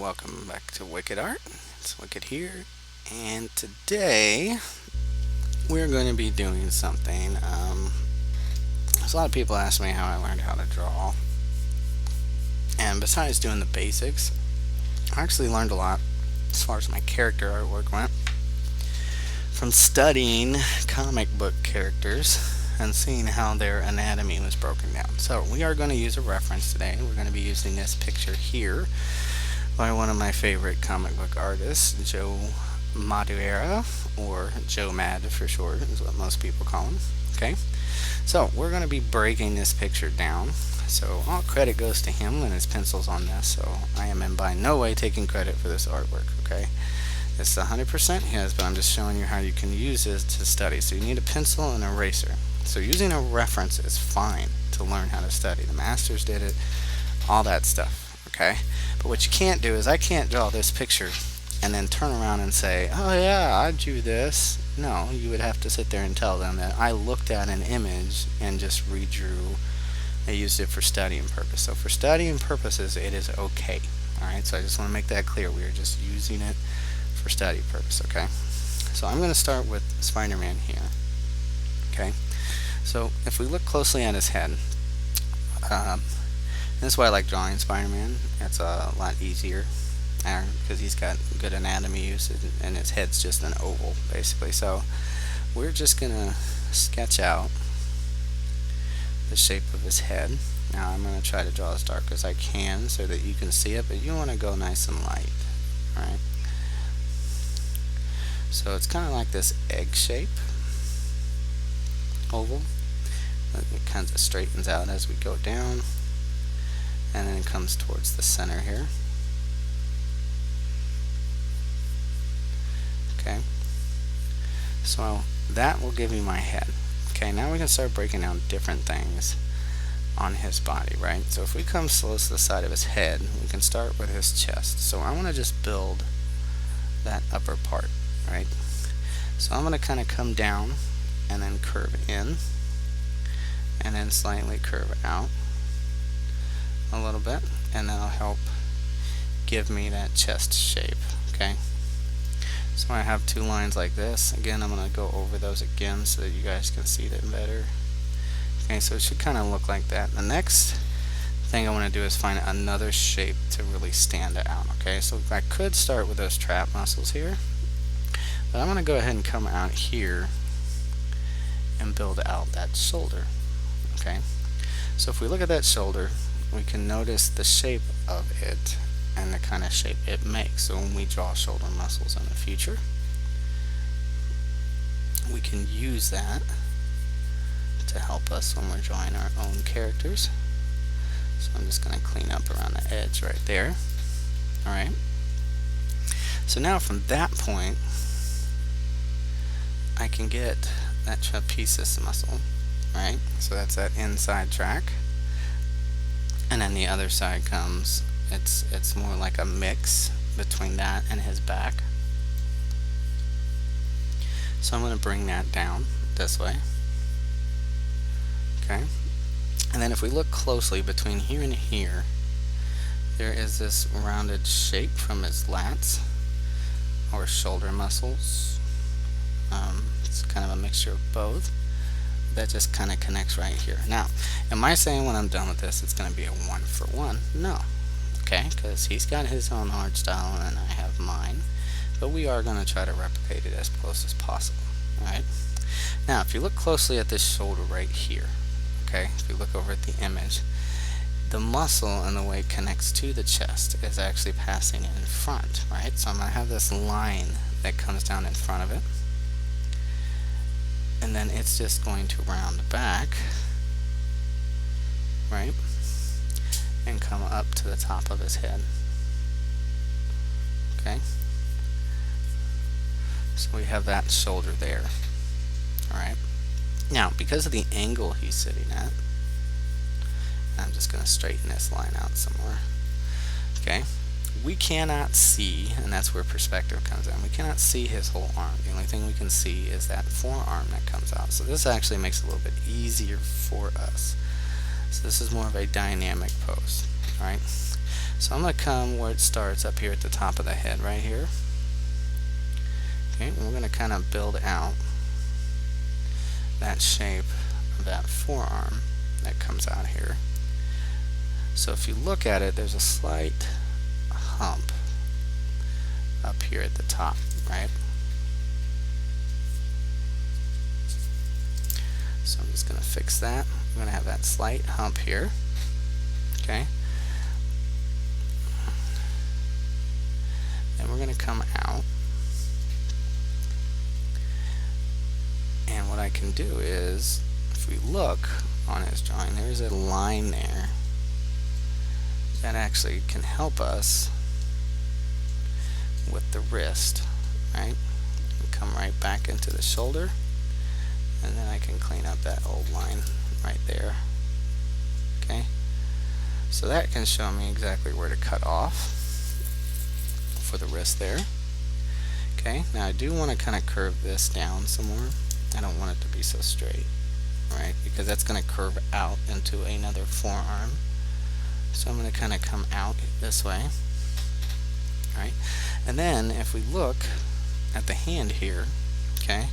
welcome back to Wicked Art. It's Wicked here, and today we're going to be doing something. There's a lot of people ask me how I learned how to draw, and besides doing the basics, I actually learned a lot as far as my character artwork went from studying comic book characters and seeing how their anatomy was broken down. So we are going to use a reference today. We're going to be using this picture here by one of my favorite comic book artists, Joe Madureira, or Joe Mad for short, is what most people call him. Okay, so we're going to be breaking this picture down. So all credit goes to him and his pencils on this. So I am in by no way taking credit for this artwork. Okay, it's 100% his, but I'm just showing you how you can use this to study. So you need a pencil and an eraser. So using a reference is fine to learn how to study. The masters did it, all that stuff. Okay, but what you can't do is I can't draw this picture and then turn around and say, oh yeah, I drew this. No, you would have to sit there and tell them that I looked at an image and just redrew. I used it for studying purpose. So for studying purposes, it is okay. Alright, so I just want to make that clear. We are just using it for study purpose, okay? So I'm going to start with Spider-Man here. Okay, so if we look closely at his head, this is why I like drawing Spider-Man. It's a lot easier because he's got good anatomy use and his head's just an oval basically. So we're just gonna sketch out the shape of his head. Now I'm gonna try to draw as dark as I can so that you can see it, but you want to go nice and light. Alright, so it's kind of like this egg shape, oval. It kind of straightens out as we go down, and then it comes towards the center here. Okay, so that will give you my head. Okay, now we can start breaking down different things on his body, right? So if we come close to the side of his head, we can start with his chest. So I want to just build that upper part, right? So I'm going to kind of come down and then curve in and then slightly curve out a little bit, and that'll help give me that chest shape. Okay, so I have two lines like this. Again, I'm going to go over those again so that you guys can see them better. Okay, so it should kind of look like that. The next thing I want to do is find another shape to really stand out. Okay, so I could start with those trap muscles here, but I'm going to go ahead and come out here and build out that shoulder. Okay, so if we look at that shoulder, we can notice the shape of it and the kind of shape it makes. So when we draw shoulder muscles in the future, we can use that to help us when we're drawing our own characters. So I'm just going to clean up around the edge right there. Alright, so now from that point I can get that trapezius muscle. Right, so that's that inside track, and then the other side comes, it's more like a mix between that and his back. So I'm going to bring that down this way. Okay, and then if we look closely between here and here, there is this rounded shape from his lats or shoulder muscles. It's kind of a mixture of both. That just kind of connects right here. Now, am I saying when I'm done with this it's going to be a 1-for-1? No. Okay, because he's got his own art style and I have mine. But we are going to try to replicate it as close as possible. Alright? Now, if you look closely at this shoulder right here, okay, if you look over at the image, the muscle and the way it connects to the chest is actually passing in front, right? So I'm going to have this line that comes down in front of it, and then it's just going to round back, right, and come up to the top of his head. Okay, so we have that shoulder there. Alright, now because of the angle he's sitting at, I'm just going to straighten this line out some more. Okay, we cannot see, and that's where perspective comes in, we cannot see his whole arm. The only thing we can see is that forearm that comes out. So this actually makes it a little bit easier for us. So this is more of a dynamic pose. Alright, So I'm going to come where it starts up here at the top of the head right here. Okay, and we're going to kind of build out that shape of that forearm that comes out here. So if you look at it, there's a slight hump up here at the top, right? So I'm just going to fix that. I'm going to have that slight hump here. Okay. Then we're going to come out. And what I can do is, if we look on his drawing, there's a line there that actually can help us with the wrist, right? And come right back into the shoulder, and then I can clean up that old line right there. Okay, so that can show me exactly where to cut off for the wrist there. Okay, now I do want to kind of curve this down some more. I don't want it to be so straight, right? Because that's going to curve out into another forearm. So I'm going to kind of come out this way, right? And then if we look at the hand here, okay,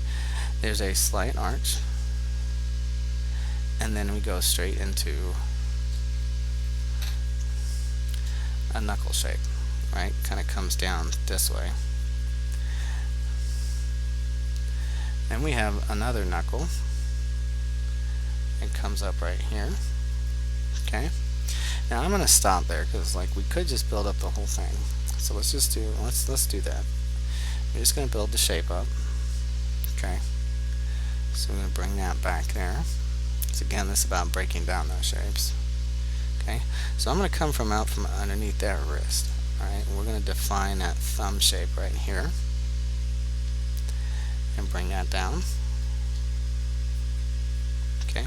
there's a slight arch, and then we go straight into a knuckle shape, right? Kind of comes down this way. Then we have another knuckle. It comes up right here. Okay. Now I'm going to stop there because like we could just build up the whole thing. So let's do that. We're just going to build the shape up. Okay. So we're going to bring that back there. So again, this is about breaking down those shapes. Okay. So I'm going to come from out from underneath that wrist. All right. And we're going to define that thumb shape right here. And bring that down. Okay.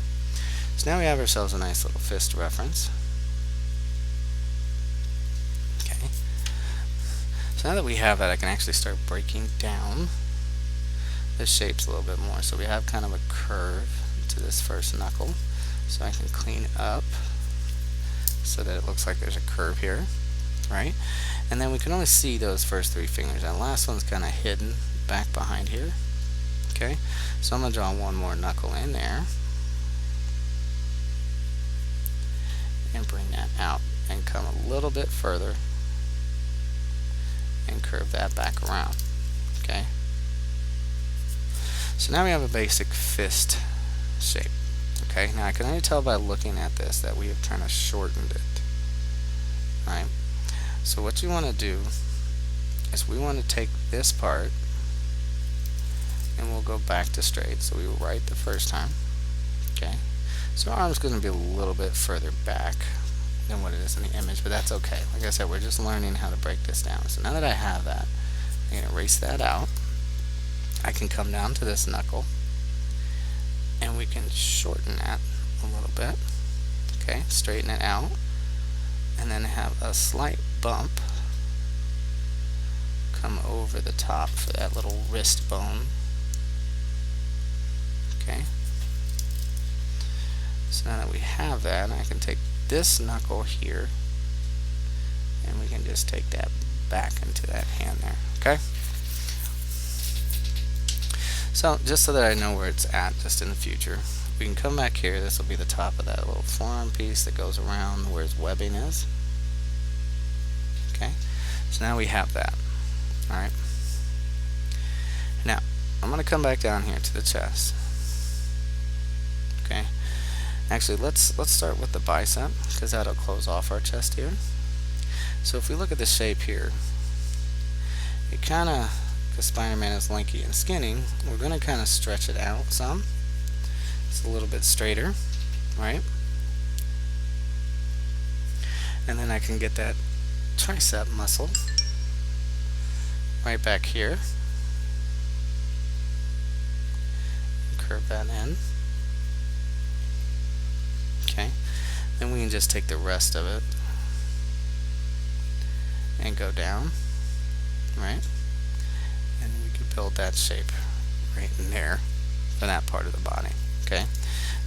So now we have ourselves a nice little fist reference. Okay. So now that we have that, I can actually start breaking down the shapes a little bit more. So we have kind of a curve to this first knuckle. So I can clean up so that it looks like there's a curve here, right? And then we can only see those first three fingers. That last one's kind of hidden back behind here. Okay, so I'm going to draw one more knuckle in there and bring that out and come a little bit further and curve that back around. Okay, so now we have a basic fist shape. Okay, now I can only tell by looking at this that we have kind of shortened it. Alright, so what you want to do is we want to take this part and we'll go back to straight. So we were right the first time. Okay, so our arm's going to be a little bit further back than what it is in the image, but that's okay. Like I said, we're just learning how to break this down. So now that I have that, I'm going to erase that out. I can come down to this knuckle and we can shorten that a little bit. Okay, straighten it out and then have a slight bump come over the top for that little wrist bone. Okay, so now that we have that, I can take this knuckle here and we can just take that back into that hand there. Okay, so just so that I know where it's at just in the future, we can come back here. This will be the top of that little forearm piece that goes around where his webbing is. Okay, so now we have that. Alright, now I'm going to come back down here to the chest. Okay, actually let's start with the bicep because that'll close off our chest here. So if we look at the shape here, it kind of, because Spider-Man is lanky and skinny, we're going to kind of stretch it out some. It's a little bit straighter, right? And then I can get that tricep muscle right back here. Curve that in. Okay, then we can just take the rest of it and go down, right? And we can build that shape right in there for that part of the body. Okay,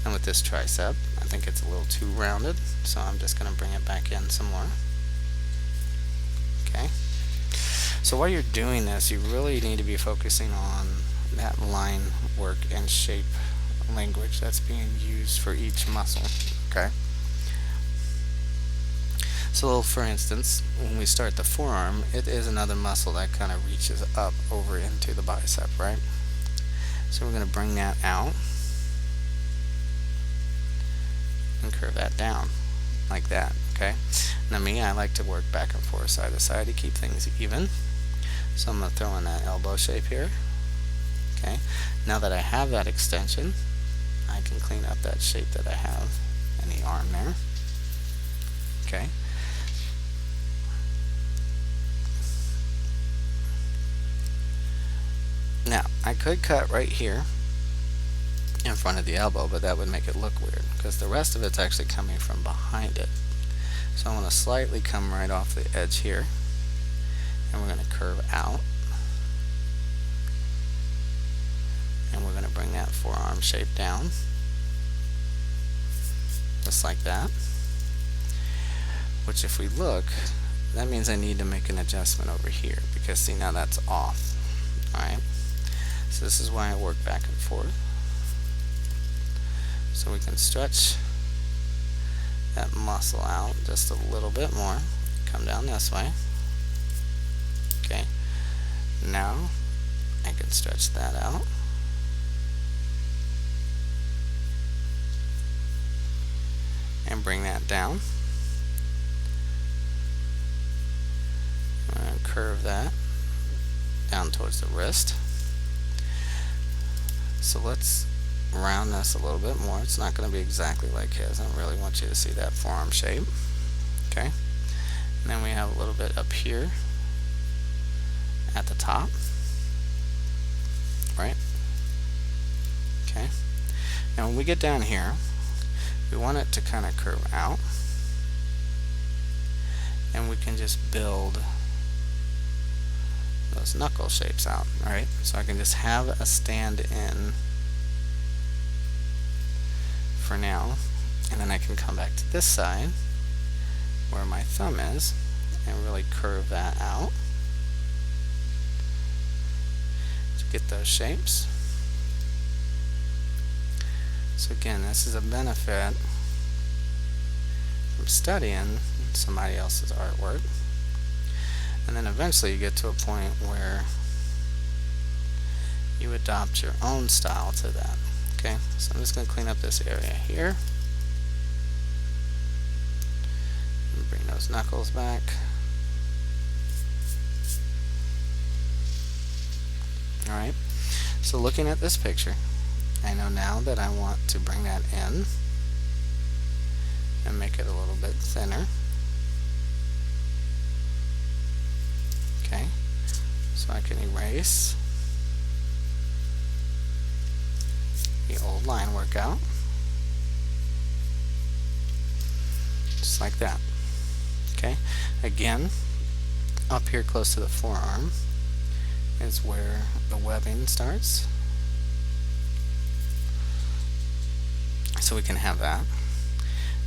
and with this tricep, I think it's a little too rounded, so I'm just going to bring it back in some more. Okay. So while you're doing this, you really need to be focusing on that line work and shape language that's being used for each muscle. Okay. So for instance, when we start the forearm, it is another muscle that kind of reaches up over into the bicep, right? So we're going to bring that out and curve that down like that. Okay. Now me, I like to work back and forth, side to side, to keep things even. So I'm going to throw in that elbow shape here. Okay. Now that I have that extension, I can clean up that shape that I have in the arm there. Okay. Now, I could cut right here in front of the elbow, but that would make it look weird because the rest of it's actually coming from behind it. So I want to slightly come right off the edge here, and we're going to curve out, and we're going to bring that forearm shape down just like that, which if we look, that means I need to make an adjustment over here because see, now that's off. Alright, so this is why I work back and forth. So we can stretch that muscle out just a little bit more. Come down this way. Okay. Now I can stretch that out. And bring that down. I'm going to curve that down towards the wrist. So let's round this a little bit more. It's not going to be exactly like his. I don't really want you to see that forearm shape. Okay. And then we have a little bit up here at the top. Right? Okay. Now when we get down here, we want it to kind of curve out. And we can just build those knuckle shapes out. Alright? So I can just have a stand in for now, and then I can come back to this side where my thumb is and really curve that out to get those shapes. So again, this is a benefit from studying somebody else's artwork, and then eventually you get to a point where you adopt your own style to that. Okay, so I'm just going to clean up this area here. And bring those knuckles back. Alright, so looking at this picture, I know now that I want to bring that in and make it a little bit thinner. Okay, so I can erase the old line work out, just like that. Okay, again, up here close to the forearm is where the webbing starts, so we can have that.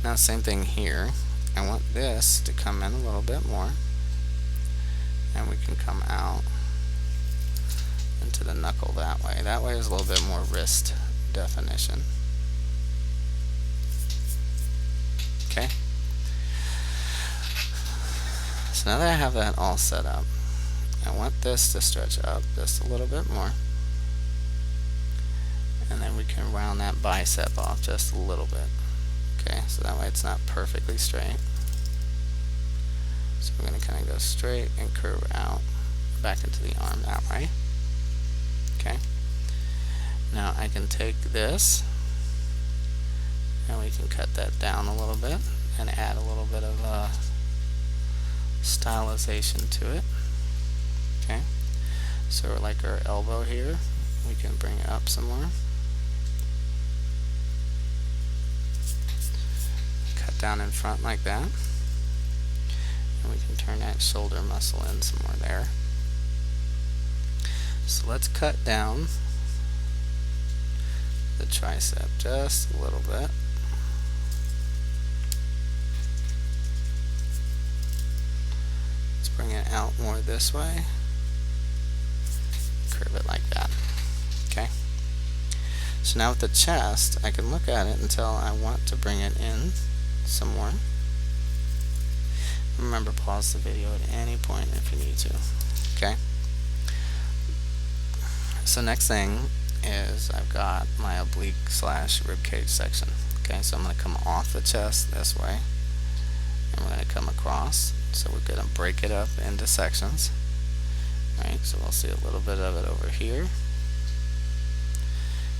Now same thing here, I want this to come in a little bit more, and we can come out into the knuckle that way. That way is a little bit more wrist definition. Okay. So now that I have that all set up, I want this to stretch up just a little bit more. And then we can round that bicep off just a little bit. Okay, so that way it's not perfectly straight. So we're going to kind of go straight and curve out back into the arm that way. Okay. Now I can take this and we can cut that down a little bit and add a little bit of stylization to it. Okay, so like our elbow here, we can bring it up some more. Cut down in front like that. And we can turn that shoulder muscle in some more there. So let's cut down the tricep just a little bit. Let's bring it out more this way, curve it like that. Okay. So now with the chest, I can look at it until I want to bring it in some more. Remember, pause the video at any point if you need to. Okay. So next thing is I've got my oblique / ribcage section. Okay, so I'm going to come off the chest this way, and we're going to come across. So we're going to break it up into sections. Right, so we'll see a little bit of it over here.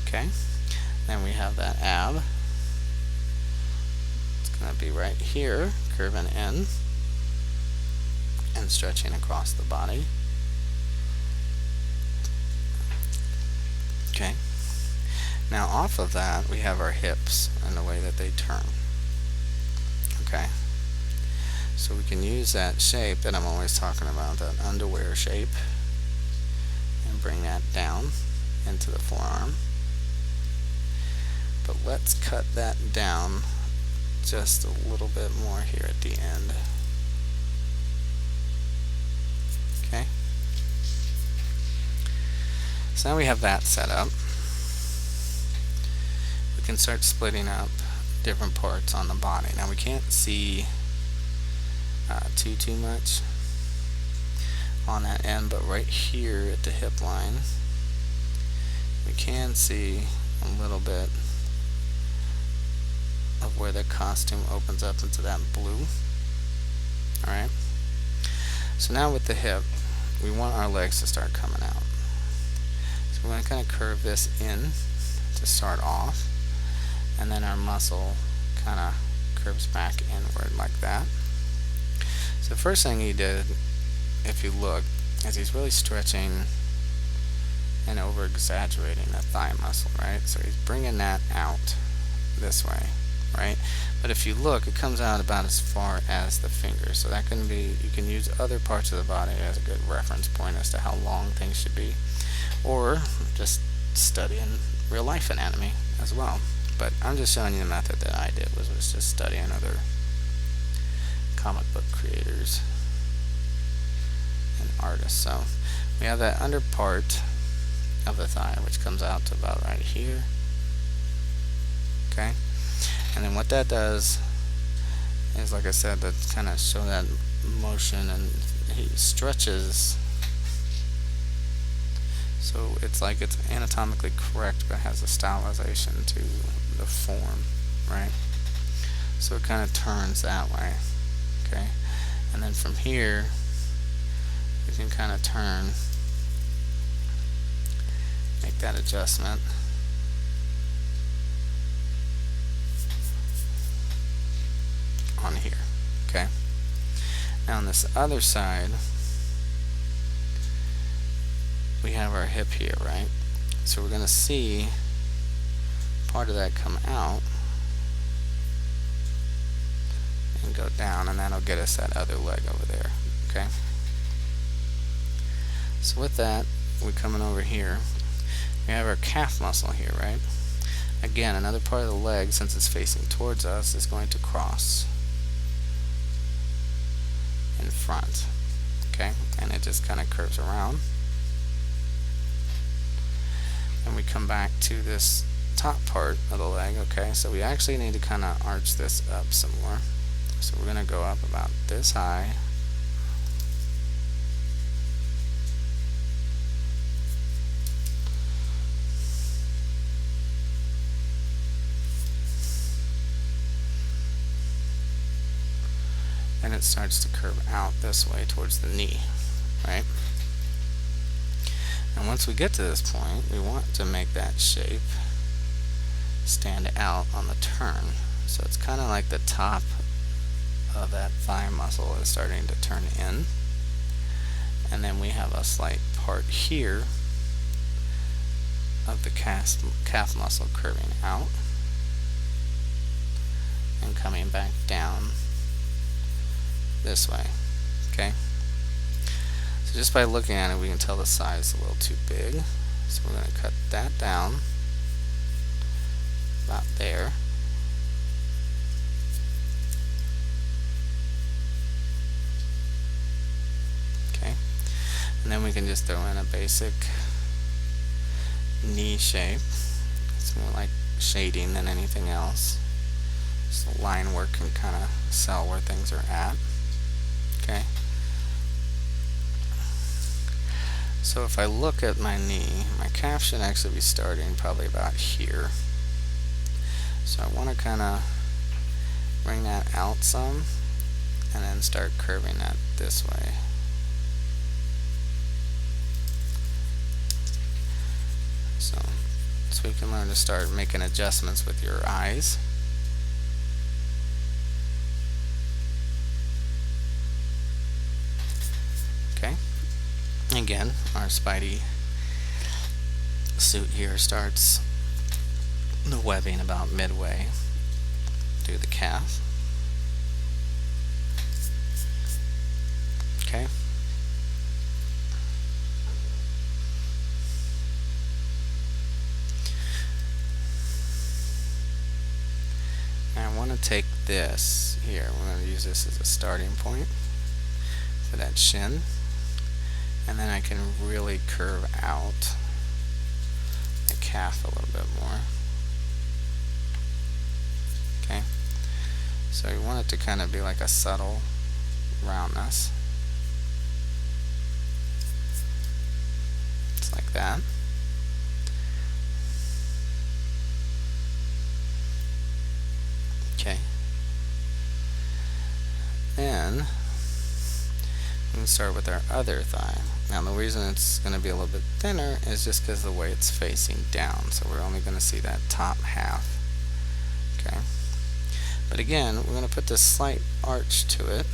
Okay, then we have that ab. It's going to be right here, curving in and stretching across the body. Okay. Now off of that, we have our hips and the way that they turn. Okay. So we can use that shape that I'm always talking about, that underwear shape, and bring that down into the forearm. But let's cut that down just a little bit more here at the end. Okay. So now we have that set up. We can start splitting up different parts on the body. Now we can't see too much on that end, but right here at the hip line, we can see a little bit of where the costume opens up into that blue. Alright. So now with the hip, we want our legs to start coming out. So we're going to kind of curve this in to start off, and then our muscle kind of curves back inward like that. So the first thing he did, if you look, is he's really stretching and over exaggerating the thigh muscle, right? So he's bringing that out this way, right? But if you look, it comes out about as far as the finger. So that can be, you can use other parts of the body as a good reference point as to how long things should be, or just studying real life anatomy as well. But I'm just showing you the method that I did, was just studying other comic book creators and artists. So we have that under part of the thigh, which comes out to about right here. Okay, and then what that does is, like I said, to kind of show that motion, and he stretches so it's like it's anatomically correct but has a stylization to the form, right? So it kind of turns that way. Okay, and then from here we can kind of turn, make that adjustment. On here. Okay, now on this other side we have our hip here, right? So we're going to see part of that come out and go down, and that'll get us that other leg over there. Okay, so with that, we're coming over here. We have our calf muscle here, right? Again, another part of the leg, since it's facing towards us, is going to cross in front. Okay, and it just kind of curves around, and we come back to this top part of the leg. Okay, so we actually need to kind of arch this up some more. So we're going to go up about this high, and it starts to curve out this way towards the knee, right? And once we get to this point, we want to make that shape stand out on the turn. So it's kind of like the top of that thigh muscle is starting to turn in, and then we have a slight part here of the calf muscle curving out and coming back down this way. Okay, so just by looking at it, we can tell the size is a little too big, so we're going to cut that down about there. And then we can just throw in a basic knee shape. It's more like shading than anything else. So line work can kind of sell where things are at. Okay. So if I look at my knee, my calf should actually be starting probably about here. So I want to kind of bring that out some and then start curving that this way. So you can learn to start making adjustments with your eyes. Okay. Again, our Spidey suit here starts the webbing about midway through the calf. Okay. Now I want to take this here. We're going to use this as a starting point for that shin. And then I can really curve out the calf a little bit more. Okay. So you want it to kind of be like a subtle roundness. It's like that. Okay. Then we can start with our other thigh. Now the reason it's going to be a little bit thinner is just because of the way it's facing down. So we're only going to see that top half. Okay. But again, we're going to put this slight arch to it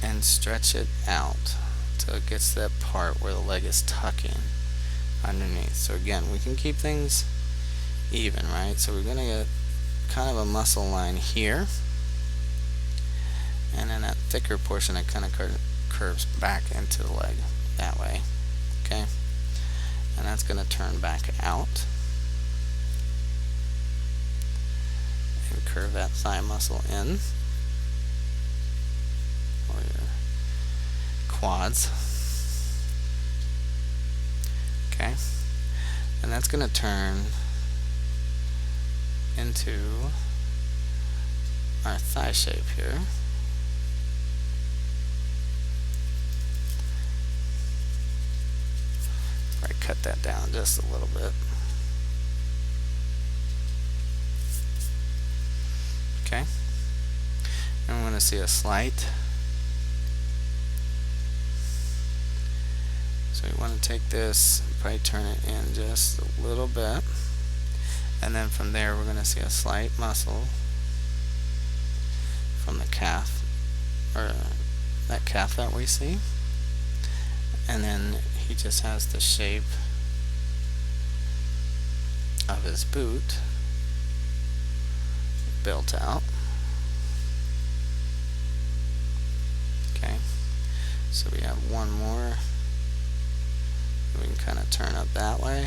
and stretch it out till it gets to that part where the leg is tucking underneath. So again, we can keep things even, right? So we're going to get kind of a muscle line here, and then that thicker portion that kind of curves back into the leg that way. Okay, and that's going to turn back out and curve that thigh muscle in, or your quads. Okay, and that's going to turn into our thigh shape here. Probably cut that down just a little bit. Okay, and we're going to see a slight. So you want to take this, probably turn it in just a little bit. And then from there, we're going to see a slight muscle from the calf, or that calf that we see. And then he just has the shape of his boot built out. Okay, so we have one more. We can kind of turn up that way.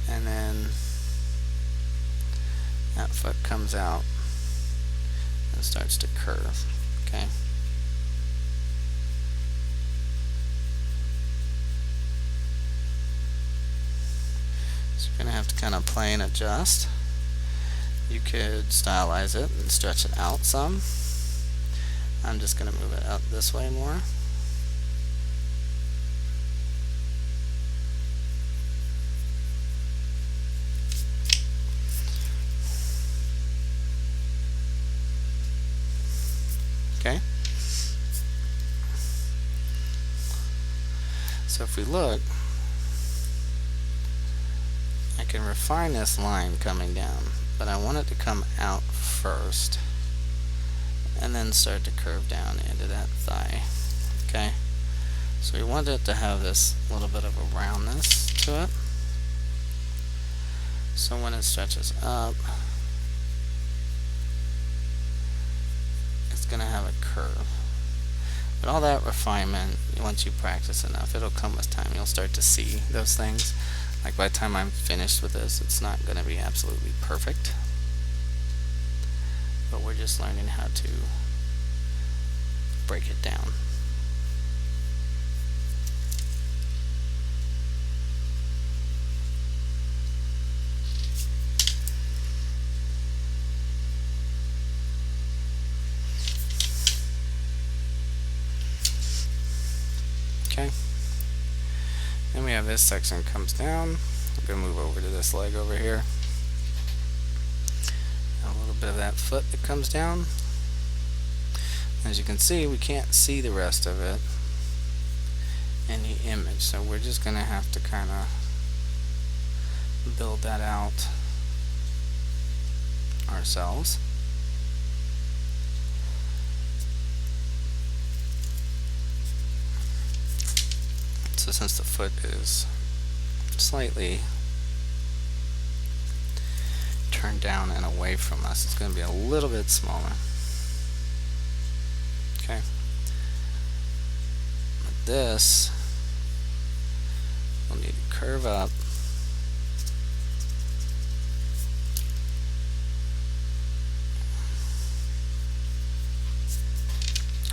And then that foot comes out and starts to curve. Okay. So you're going to have to kind of play and adjust. You could stylize it and stretch it out some. I'm just going to move it out this way more. Okay. So if we look, I can refine this line coming down, but I want it to come out first and then start to curve down into that thigh. Okay. So we want it to have this little bit of a roundness to it. So when it stretches up, going to have a curve. But all that refinement, once you practice enough, it'll come with time. You'll start to see those things. Like by the time I'm finished with this, it's not going to be absolutely perfect. but we're just learning how to break it down. Okay. Then we have this section comes down. I'm going to move over to this leg over here. A little bit of that foot that comes down. As you can see, we can't see the rest of it in the image, so we're just going to have to kind of build that out ourselves. So since the foot is slightly turned down and away from us, it's going to be a little bit smaller. Okay. With this, we'll need to curve up.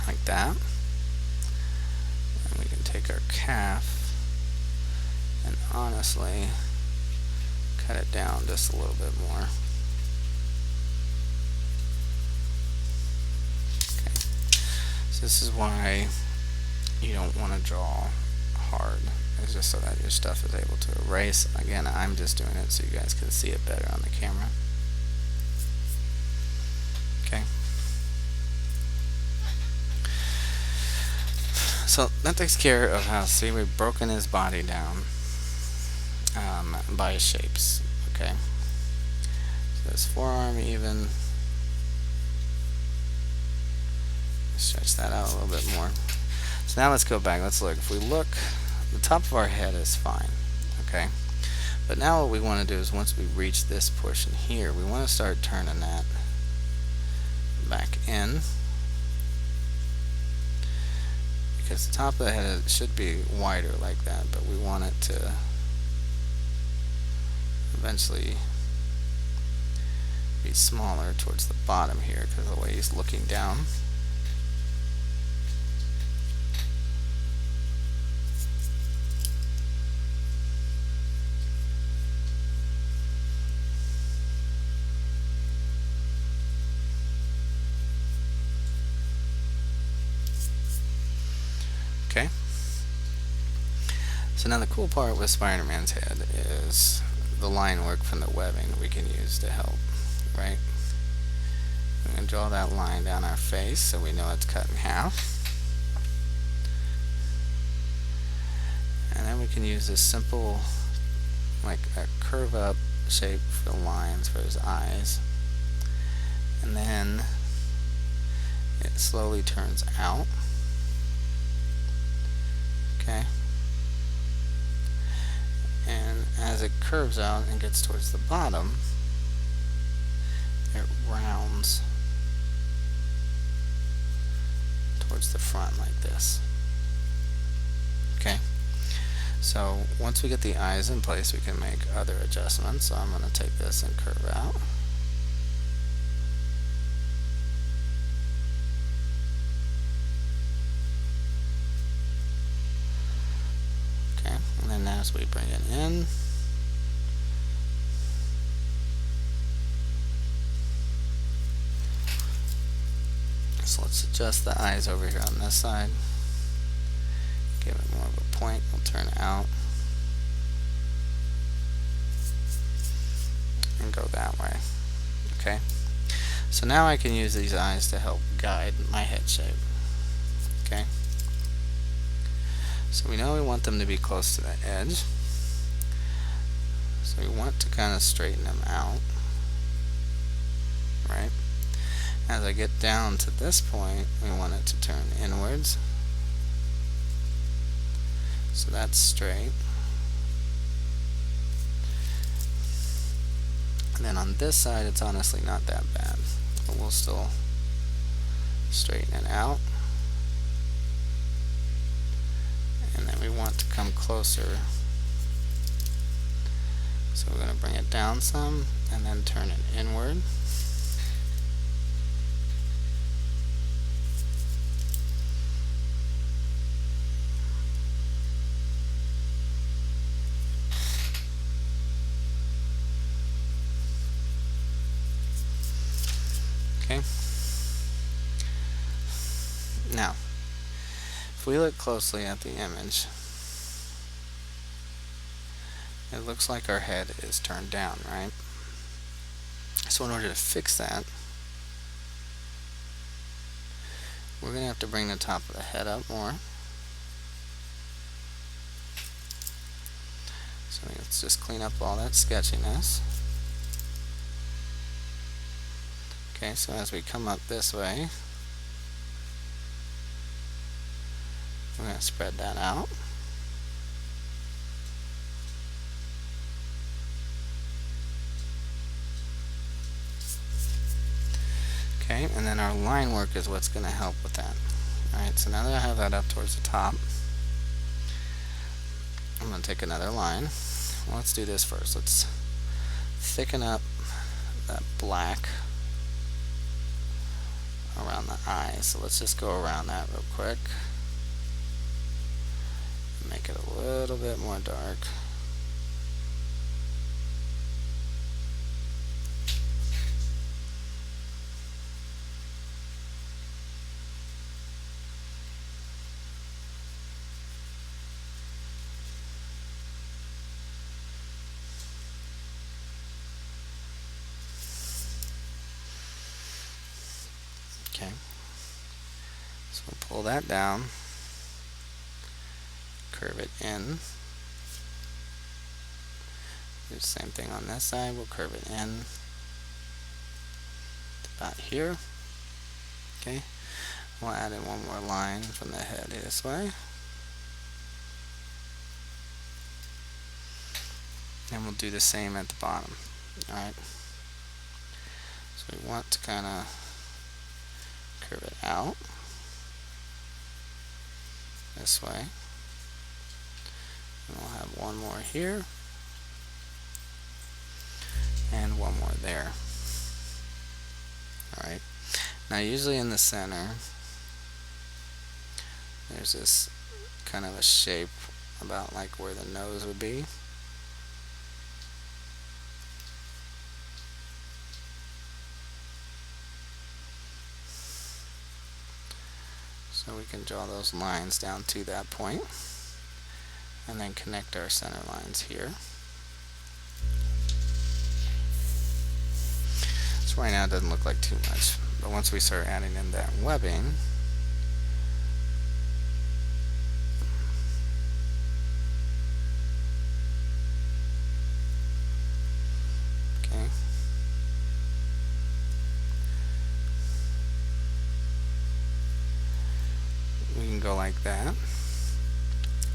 Like that. And we can take our calf and honestly cut it down just a little bit more. Okay. So this is why you don't want to draw hard. It's just so that your stuff is able to erase. Again, I'm just doing it so you guys can see it better on the camera. Okay. So that takes care of how, see, we've broken his body down by shapes. Okay. So this forearm even. Stretch that out a little bit more. So now let's go back. Let's look. If we look, the top of our head is fine. Okay. But now what we want to do is once we reach this portion here, we want to start turning that back in. Because the top of the head should be wider like that, but we want it to eventually be smaller towards the bottom here because of the way he's looking down. Okay. So now the cool part with Spider-Man's head is the line work from the webbing we can use to help, right? We're going to draw that line down our face so we know it's cut in half. And then we can use this simple, like a curve up shape for the lines for his eyes. And then it slowly turns out. Okay. And as it curves out and gets towards the bottom, it rounds towards the front like this. Okay. So once we get the eyes in place, we can make other adjustments. So I'm going to take this and curve out. And then as we bring it in, so let's adjust the eyes over here on this side, give it more of a point, we'll turn it out and go that way. Okay, so now I can use these eyes to help guide my head shape. Okay. So we know we want them to be close to the edge. So we want to kind of straighten them out. Right? As I get down to this point, we want it to turn inwards. So that's straight. And then on this side, it's honestly not that bad. But we'll still straighten it out. And then we want to come closer. So we're going to bring it down some and then turn it inward. If we look closely at the image, it looks like our head is turned down, right? So in order to fix that, we're going to have to bring the top of the head up more. So let's just clean up all that sketchiness. Okay, so as we come up this way, we're going to spread that out. Okay, and then our line work is what's going to help with that. Alright, so now that I have that up towards the top, I'm going to take another line. Well, let's do this first. Let's thicken up that black around the eye. So let's just go around that real quick. Make it a little bit more dark. Okay, so we'll pull that down, curve it in. Do the same thing on this side, we'll curve it in to about here. Okay, we'll add in one more line from the head this way. And we'll do the same at the bottom. Alright, so we want to kind of curve it out this way, and we'll have one more here and one more there. Alright, now usually in the center there's this kind of a shape about like where the nose would be. So we can draw those lines down to that point and then connect our center lines here. So right now it doesn't look like too much, but once we start adding in that webbing, okay, we can go like that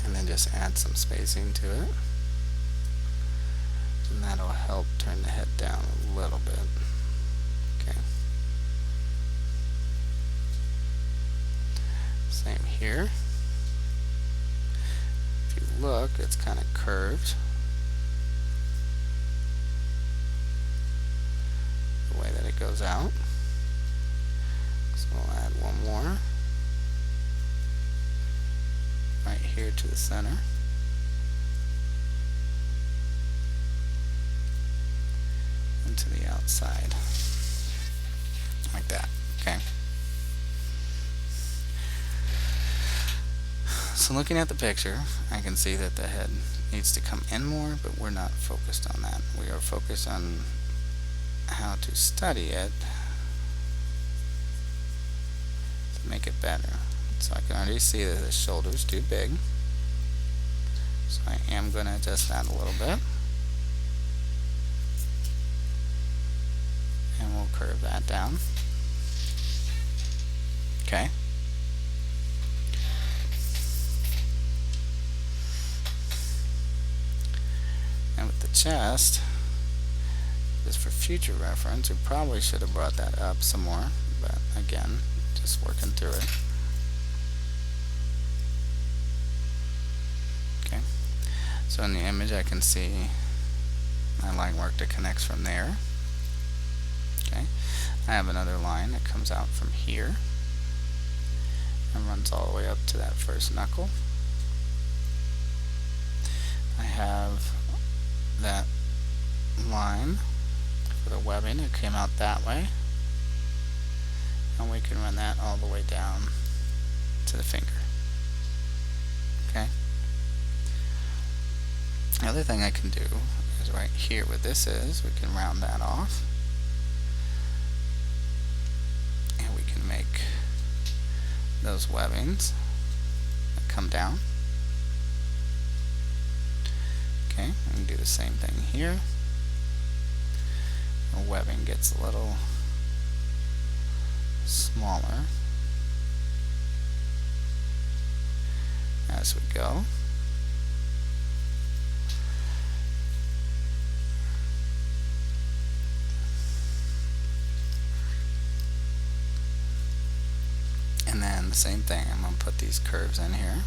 and then just add some spacing to it, and that'll help turn the head down a little bit. Okay, same here. If you look, it's kind of curved the way that it goes out, so we'll add one more right here to the center. And to the outside. Like that. Okay. So looking at the picture, I can see that the head needs to come in more, but we're not focused on that. We are focused on how to study it to make it better. So I can already see that the shoulder's too big. So I am going to adjust that a little bit. And we'll curve that down. Okay. And with the chest, just for future reference, we probably should have brought that up some more, but again, just working through it. Okay, so in the image I can see my line work that connects from there. Okay, I have another line that comes out from here and runs all the way up to that first knuckle. I have that line for the webbing that came out that way, and we can run that all the way down to the finger. The other thing I can do is right here where this is, we can round that off. And we can make those webbings that come down. Okay, we can do the same thing here. The webbing gets a little smaller as we go. And then the same thing, I'm going to put these curves in here.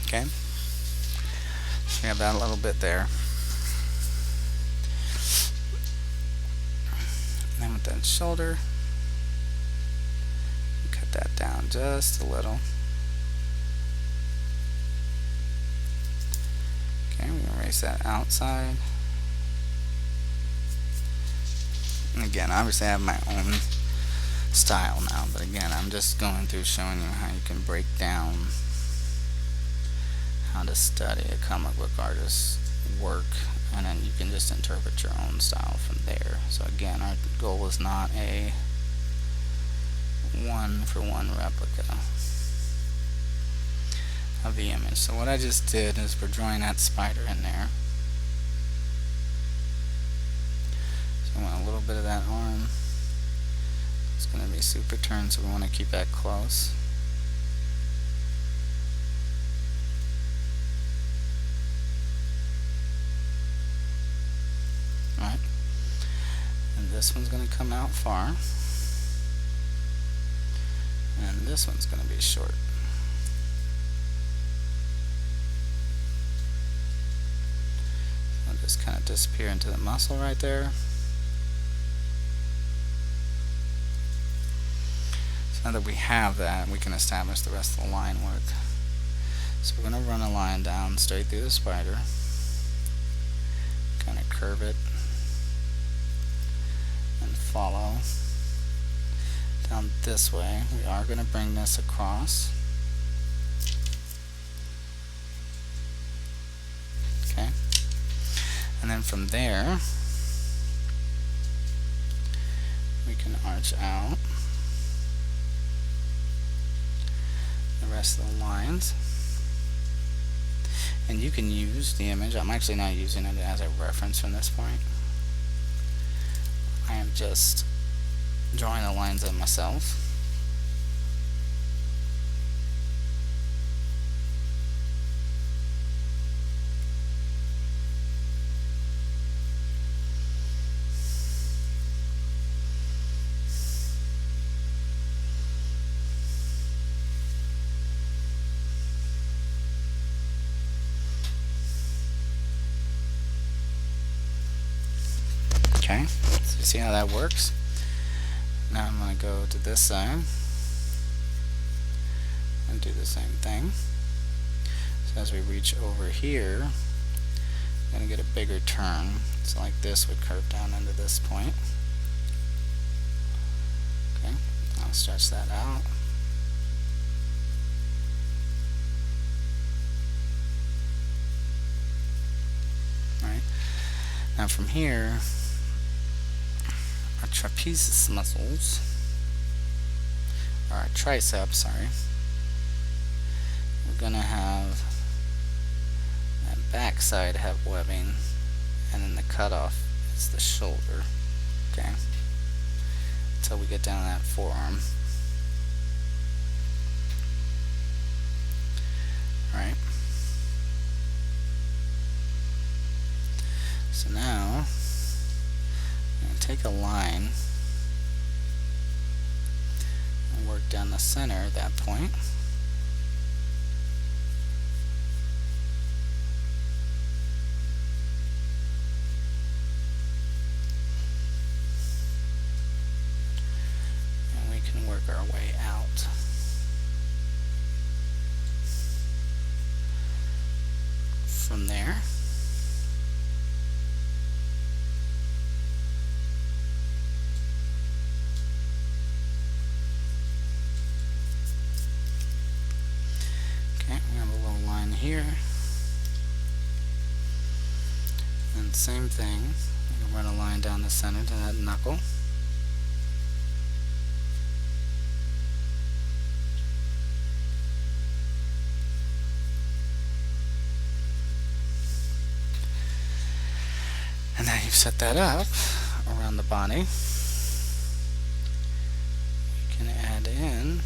Okay, so we have that a little bit there. And then with that shoulder, cut that down just a little. Okay, we erase that outside. And again, obviously I have my own style now, but again, I'm just going through showing you how you can break down how to study a comic book artist's work, and then you can just interpret your own style from there. So again, our goal is not a one-for-one replica of the image. So what I just did is we're drawing that spider in there. So I want a little bit of that arm. It's going to be super turned, so we want to keep that close. Alright, and this one's going to come out far, and this one's going to be short. So I'll just kind of disappear into the muscle right there. So now that we have that, we can establish the rest of the line work. So we're going to run a line down straight through the spider, kind of curve it and follow down this way. We are going to bring this across. Okay, and then from there we can arch out the rest of the lines. And you can use the image. I'm actually not using it as a reference from this point. I am just drawing the lines in myself. Okay, so you see how that works? Now I'm going to go to this side and do the same thing. So as we reach over here, I'm going to get a bigger turn. So like this would curve down into this point. Okay, I'll stretch that out. Alright, now from here, our trapezius muscles, or our triceps, sorry, we're going to have that back side have webbing, and then the cutoff is the shoulder, okay, until we get down to that forearm. Alright, so now I'm going to take a line and work down the center at that point. And we can work our way out. From there. here. And same thing, you run a line down the center to that knuckle. And now you've set that up around the body. You can add in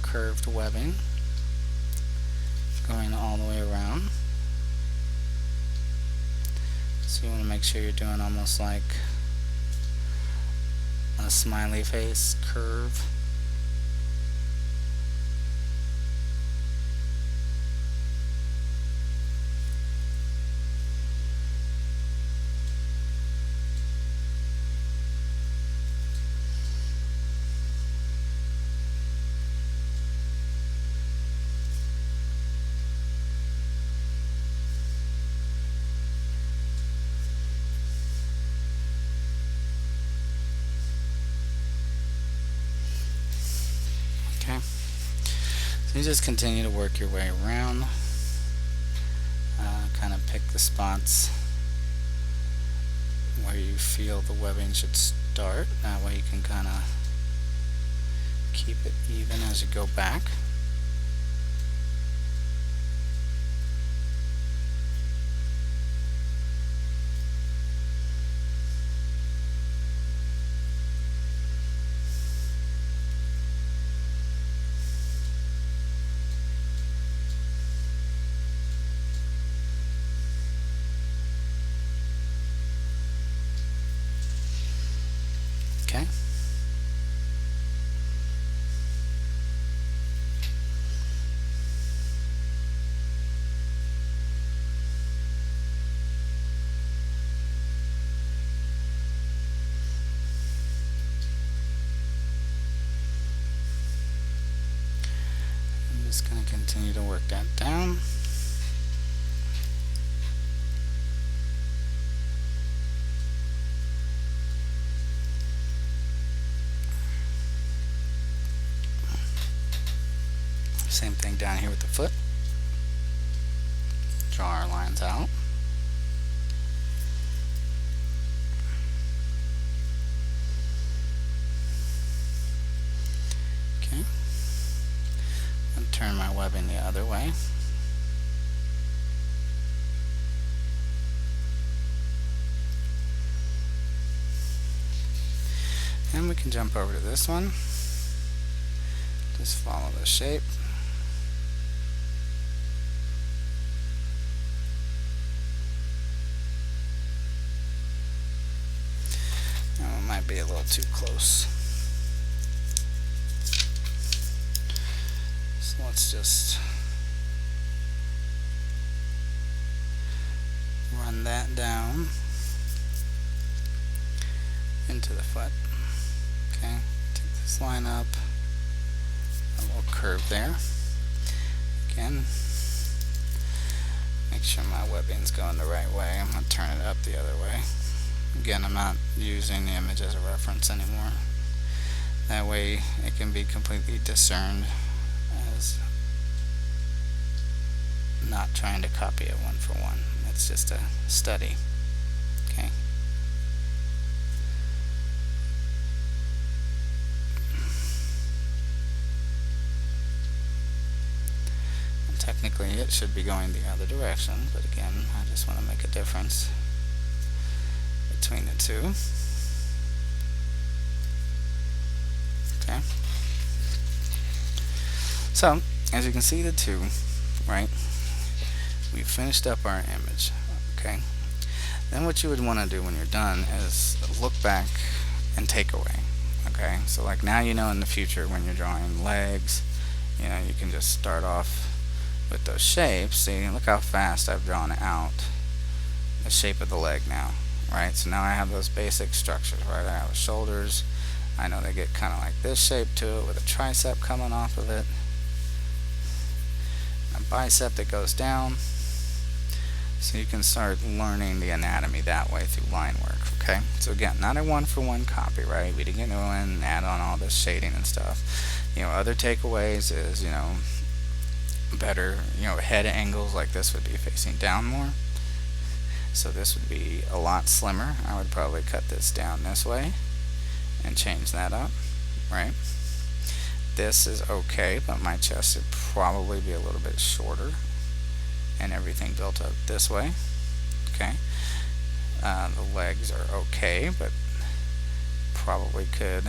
curved webbing going all the way around. So you want to make sure you're doing almost like a smiley face curve. Okay, so you just continue to work your way around, kind of pick the spots where you feel the webbing should start. That way you can kind of keep it even as you go back. Okay. I'm just going to continue to work that down. Same thing down here with the foot. Draw our lines out. Okay. And turn my webbing the other way. And we can jump over to this one. Just follow the shape. Might be a little too close. So let's just run that down into the foot. Okay, take this line up, a little curve there. Again, make sure my webbing's going the right way. I'm going to turn it up the other way. Again, I'm not using the image as a reference anymore. That way it can be completely discerned as not trying to copy it one for one. It's just a study. Okay. And technically it should be going the other direction, but again, I just want to make a difference between the two. Okay. So, as you can see the two, right? We've finished up our image. Okay. Then what you would want to do when you're done is look back and take away. Okay. So like now you know in the future when you're drawing legs, you know, you can just start off with those shapes. See, look how fast I've drawn out the shape of the leg now. Right, so now I have those basic structures, right? I have the shoulders. I know they get kind of like this shape to it with a tricep coming off of it. A bicep that goes down. So you can start learning the anatomy that way through line work, okay? So again, not a one-for-one copy, right? We didn't go in and add on all this shading and stuff. You know, other takeaways is, you know, better, head angles, like this would be facing down more. So this would be a lot slimmer. I would probably cut this down this way and change that up, right? This is okay, but my chest should probably be a little bit shorter and everything built up this way. Okay. The legs are okay, but probably could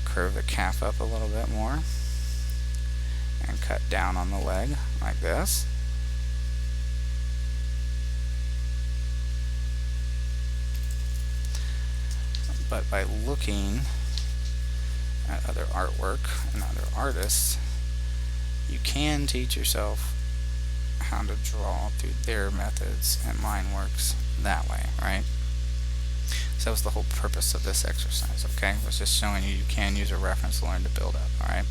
curve the calf up a little bit more and cut down on the leg like this. But by looking at other artwork and other artists, you can teach yourself how to draw through their methods, and mine works that way, right? So that was the whole purpose of this exercise, okay? Was just showing you can use a reference to learn to build up, alright?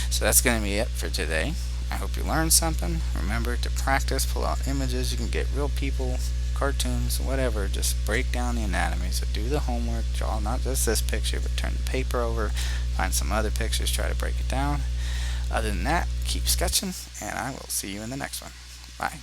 So that's going to be it for today. I hope you learned something. Remember to practice, pull out images. You can get real people, cartoons, whatever. Just break down the anatomy. So do the homework, draw not just this picture, but turn the paper over, find some other pictures, try to break it down. Other than that, keep sketching, and I will see you in the next one. Bye.